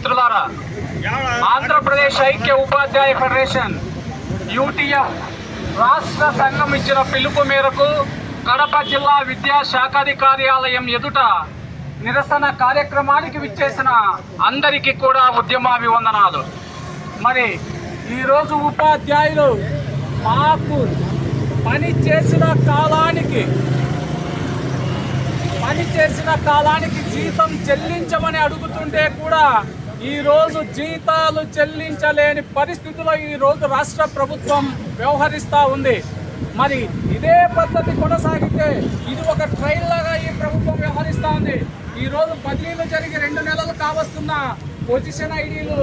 మిత్రులారా, ఆంధ్రప్రదేశ్ ఐక్య ఉపాధ్యాయ federation UTF రాష్ట్ర సంఘం ఇచ్చిన పిలుపు మేరకు కడప జిల్లా విద్యా శాఖాధికారి కార్యాలయం ఎదుట నిరసన కార్యక్రమానికి విచ్చేసిన అందరికీ కూడా ఉద్యమాభివందనాలు. మరి ఈరోజు ఉపాధ్యాయులు మాకు పని చేసిన కాలానికి జీతం చెల్లించమని అడుగుతుంటే కూడా ఈరోజు జీతాలు చెల్లించలేని పరిస్థితిలో ఈరోజు రాష్ట్ర ప్రభుత్వం వ్యవహరిస్తూ ఉంది. మరి ఇదే పద్ధతి కొనసాగితే ఇది ఒక ట్రైల్ లాగా ఈ ప్రభుత్వం వ్యవహరిస్తూ ఉంది. ఈరోజు బదిలీలు జరిగి 2 నెలలు కావస్తున్న పొజిషన్ ఐడీలు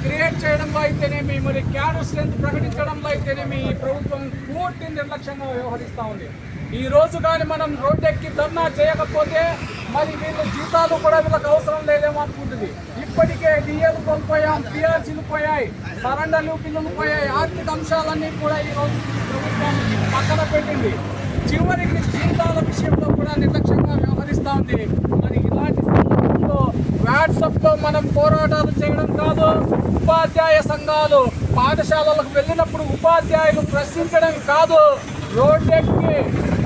క్రియేట్ చేయడంలో అయితేనేమి, మరి క్యాడర్ స్ట్రెంత్ ప్రకటించడంలో అయితేనేమి ఈ ప్రభుత్వం పూర్తి నిర్లక్ష్యంగా వ్యవహరిస్తూ ఉంది. ఈ రోజు కానీ మనం రోడ్డెక్కి ధర్నా చేయకపోతే మరి వీళ్ళ జీతాలు కూడా వీళ్ళకి అవసరం లేదేమో అనుకుంటుంది. ఇప్పటికే డిఎల్ కోల్పోయాం, పిఆర్సీలు పోయాయి, సరెండర్లు బిల్లులు పోయాయి, ఆర్థిక అంశాలన్నీ కూడా ఈరోజు ప్రభుత్వం పక్కన పెట్టింది. చివరికి జీతాల విషయంలో కూడా నిర్లక్ష్యంగా వ్యవహరిస్తూ ఉంది. మరి ఇలాంటి సందర్భంలో వాట్సాప్లో మనం పోరాటాలు చేయడం కాదు, ఉపాధ్యాయ సంఘాలు పాఠశాలలకు వెళ్ళినప్పుడు ఉపాధ్యాయులు ప్రశ్నించడం కాదు,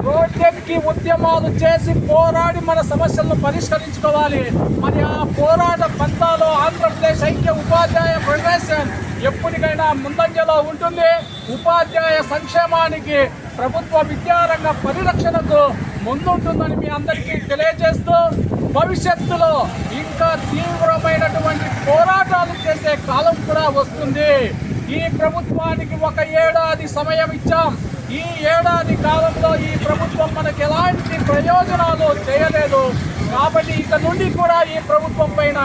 రోడ్డెక్కి ఉద్యమాలు చేసి పోరాడి మన సమస్యలను పరిష్కరించుకోవాలి. మరి ఆ పోరాట పంతాలో ఆంధ్రప్రదేశ్ ఐక్య ఉపాధ్యాయ ఫెడరేషన్ ఎప్పటికైనా ముందంజలో ఉంటుంది. ఉపాధ్యాయ సంక్షేమానికి, ప్రభుత్వ విద్యారంగ పరిరక్షణకు ముందుంటుందని మీ అందరికీ తెలియజేస్తూ, భవిష్యత్తులో ఇంకా తీవ్రమైనటువంటి పోరాటాలు చేసే కాలం కూడా వస్తుంది. ఈ ప్రభుత్వానికి 1 ఏడాది సమయం ఇచ్చాం. ఈ ఏడాది కాలంలో ఈ ప్రభుత్వం మనకు ఎలాంటి ప్రయోజనాలు చేయలేదు. కాబట్టి ఇక నుండి కూడా ఈ ప్రభుత్వం పైన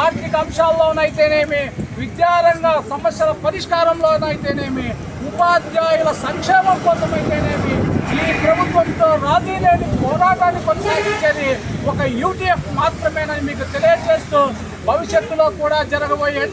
ఆర్థిక అంశాల్లోనైతేనేమి, విద్యారంగ సమస్యల పరిష్కారంలోనైతేనేమి, ఉపాధ్యాయుల సంక్షేమం కోసమైతేనేమి ఈ ప్రభుత్వంతో రాజీ లేని పోరాటాన్ని కొనసాగించేది ఒక యూటీఎఫ్ మాత్రమేనని మీకు తెలియజేస్తూ, భవిష్యత్తులో కూడా జరగబోయే